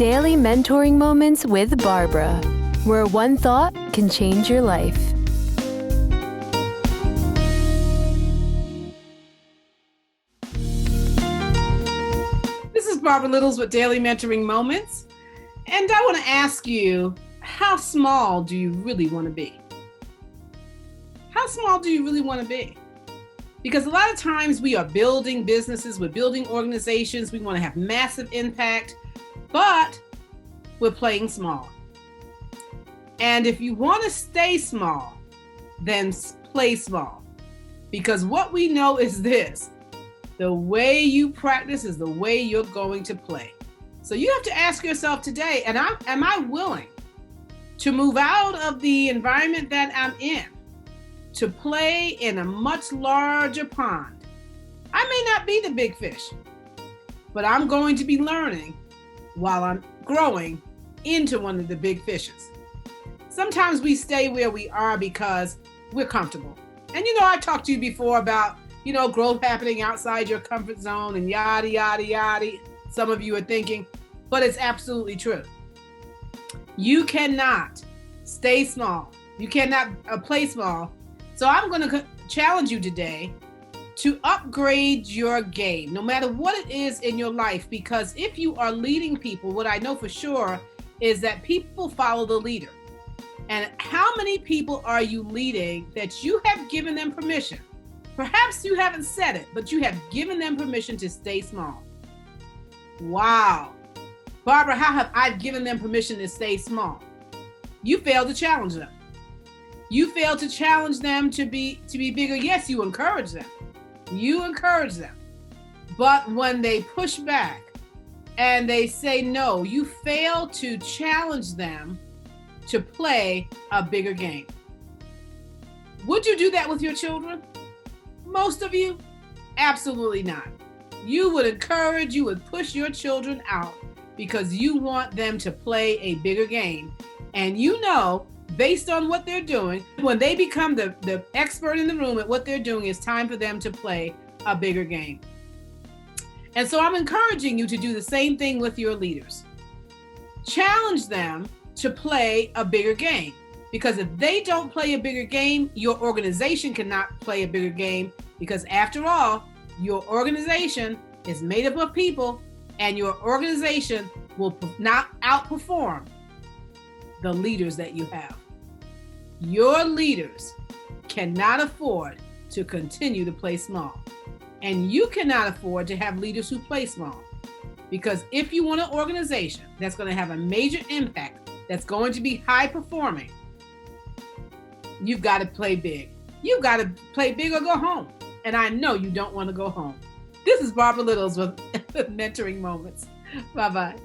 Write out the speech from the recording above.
Daily Mentoring Moments with Barbara, where one thought can change your life. This is Barbara Littles with Daily Mentoring Moments, and I want to ask you, how small do you really want to be? How small do you really want to be? Because a lot of times we are building businesses, we're building organizations, we want to have massive impact, but we're playing small. And if you want to stay small, then play small. Because what we know is this: the way you practice is the way you're going to play. So you have to ask yourself today, am I willing to move out of the environment that I'm in to play in a much larger pond? I may not be the big fish, but I'm going to be learning while I'm growing into one of the big fishes. Sometimes we stay where we are because we're comfortable. And I talked to you before about, growth happening outside your comfort zone and yada, yada, yada. Some of you are thinking, but it's absolutely true. You cannot stay small. You cannot play small. So I'm going to challenge you today to upgrade your game, no matter what it is in your life, because if you are leading people, what I know for sure is that people follow the leader. And how many people are you leading that you have given them permission? Perhaps you haven't said it, but you have given them permission to stay small. Wow. Barbara, how have I given them permission to stay small? You failed to challenge them. You failed to challenge them to be bigger. Yes, you encourage them. You encourage them. But when they push back and they say no, you fail to challenge them to play a bigger game. Would you do that with your children? Most of you? Absolutely not. You would encourage, you would push your children out because you want them to play a bigger game. And based on what they're doing, when they become the expert in the room at what they're doing, it's time for them to play a bigger game. And so I'm encouraging you to do the same thing with your leaders. Challenge them to play a bigger game. Because if they don't play a bigger game, your organization cannot play a bigger game. Because after all, your organization is made up of people, and your organization will not outperform the leaders that you have. Your leaders cannot afford to continue to play small. And you cannot afford to have leaders who play small. Because if you want an organization that's going to have a major impact, that's going to be high performing, you've got to play big. You've got to play big or go home. And I know you don't want to go home. This is Barbara Littles with Mentoring Moments. Bye-bye.